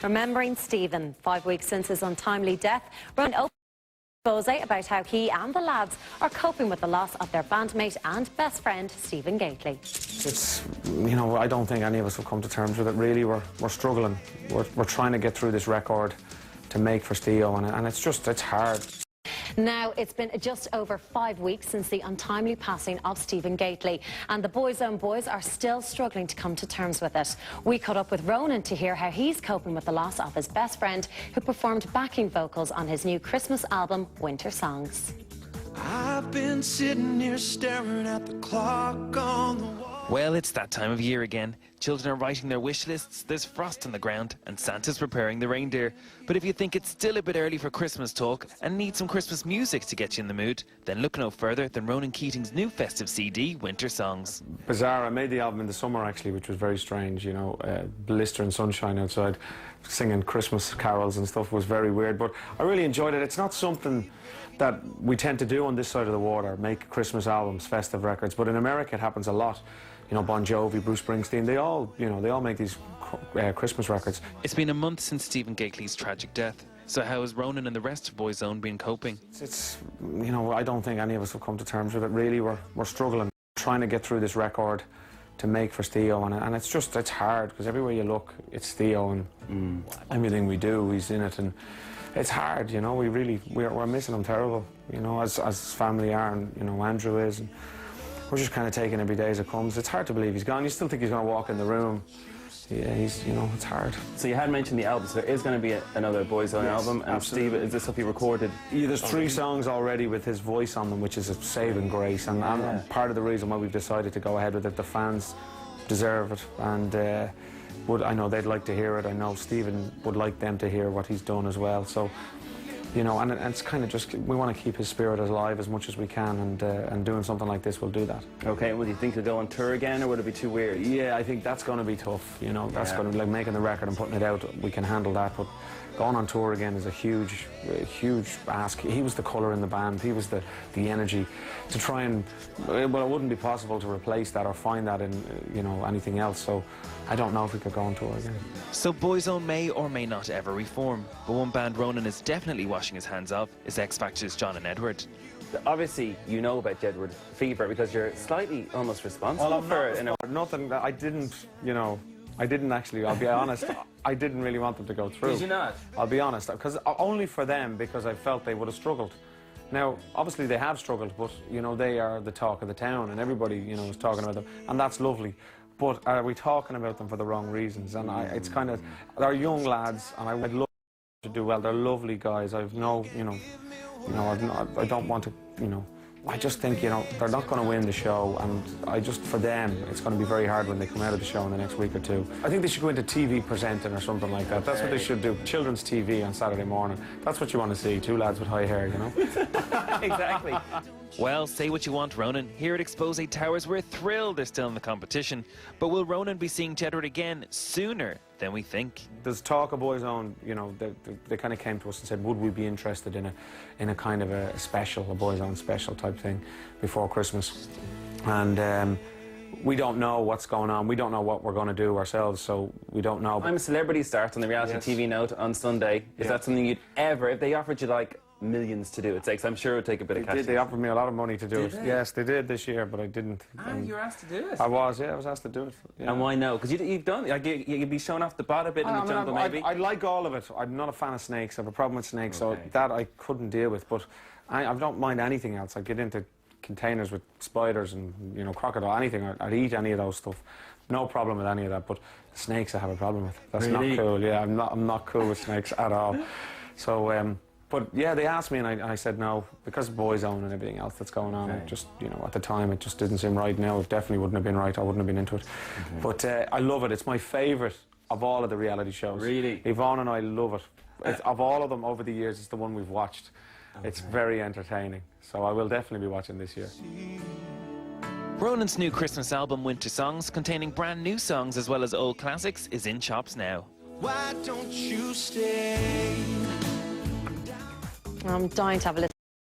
Remembering Stephen, 5 weeks since his untimely death, Ronan opened Xpose about how he and the lads are coping with the loss of their bandmate and best friend, Stephen Gately. It's, you know, I don't think any of us have come to terms with it, really. We're struggling. We're trying to get through this record to make for Theo, and it's hard. Now, it's been just over 5 weeks since the untimely passing of Stephen Gately, and the Boyzone boys are still struggling to come to terms with it. We caught up with Ronan to hear how he's coping with the loss of his best friend, who performed backing vocals on his new Christmas album, Winter Songs. I've been sitting here staring at the clock on the wall. Well, it's that time of year again. Children are writing their wish lists, there's frost on the ground, and Santa's preparing the reindeer. But if you think it's still a bit early for Christmas talk and need some Christmas music to get you in the mood, then look no further than Ronan Keating's new festive CD, Winter Songs. Bizarre. I made the album in the summer, actually, which was very strange, you know, blistering sunshine outside, singing Christmas carols and stuff was very weird, but I really enjoyed it. It's not something that we tend to do on this side of the water, make Christmas albums, festive records, but in America it happens a lot. You know, Bon Jovi, Bruce Springsteen, they all make these Christmas records. It's been a month since Stephen Gately's tragic death. So how has Ronan and the rest of Boyzone been coping? It's, you know, I don't think any of us have come to terms with it, really. We're struggling, trying to get through this record to make for Theo, and it's hard, because everywhere you look, it's Theo, and everything we do, he's in it, and it's hard, you know. We're missing him terrible, you know, as family are, and, you know, Andrew is, and we're just kind of taking every day as it comes. It's hard to believe he's gone. You still think he's going to walk in the room. Yeah, you know, it's hard. So you had mentioned the album, so there is going to be another Boyzone album, and absolutely. Steve, is this stuff you recorded? Yeah, there's 3 songs already with his voice on them, which is a saving grace, and part of the reason why we've decided to go ahead with it. The fans deserve it, and I know they'd like to hear it. I know Stephen would like them to hear what he's done as well. So, you know, and it's kind of just, we want to keep his spirit alive as much as we can, and doing something like this will do that. Okay, would you think to go on tour again, or would it be too weird? Yeah, I think that's going to be tough, you know. That's going to be like making the record and putting it out. We can handle that, but going on tour again is a huge ask. He was the colour in the band. He was the energy. To try and, well, it wouldn't be possible to replace that or find that in, you know, anything else. So I don't know if we could go on tour again. So Boyzone may or may not ever reform, but one band Ronan is definitely washing his hands of is X Factor's John and Edward. Obviously, you know about Jedward Fever because you're slightly almost responsible for it. Nothing. I didn't, you know. I didn't actually, I'll be honest, I didn't really want them to go through. Did you not? I'll be honest, because only for them, because I felt they would have struggled. Now, obviously they have struggled, but, you know, they are the talk of the town, and everybody, you know, is talking about them, and that's lovely. But are we talking about them for the wrong reasons? And it's kind of, they're young lads, and I'd love to do well. They're lovely guys. I've no, I don't want to, you know, I just think, you know, they're not going to win the show, and for them, it's going to be very hard when they come out of the show in the next week or two. I think they should go into TV presenting or something like that. That's what they should do. Children's TV on Saturday morning. That's what you want to see, 2 lads with high hair, you know? Exactly. Well, say what you want, Ronan. Here at Xpose Towers, we're thrilled they're still in the competition. But will Ronan be seeing Jedward again sooner than we think? There's talk of Boyzone, you know, they kind of came to us and said, would we be interested in a kind of a Boyzone special type thing before Christmas? And we don't know what's going on. We don't know what we're going to do ourselves, so we don't know. I'm a Celebrity starts on the reality TV note on Sunday. Is that something you'd ever, if they offered you like millions to do it, because I'm sure it would take a bit of cash. They offered me a lot of money to do it. Yes, they did this year, but I didn't. You were asked to do it? I was asked to do it. Yeah. And why no? Because you've done, like, you'd be showing off the bot a bit in the jungle, maybe? I like all of it. I'm not a fan of snakes. I have a problem with snakes, so that I couldn't deal with. But I don't mind anything else. I get into containers with spiders and, you know, crocodile, anything. I'd eat any of those stuff. No problem with any of that. But snakes I have a problem with. That's not cool. Yeah, I'm not cool with snakes at all. So, but yeah, they asked me, and I said no, because of Boyzone and everything else that's going on. It just, you know, at the time it just didn't seem right. Now it definitely wouldn't have been right. I wouldn't have been into it. But I love it. It's my favourite of all of the reality shows. Really? Yvonne and I love it. Of all of them over the years, it's the one we've watched. It's very entertaining. So I will definitely be watching this year. Ronan's new Christmas album, Winter Songs, containing brand new songs as well as old classics, is in shops now. Why don't you stay? I'm dying to have a listen.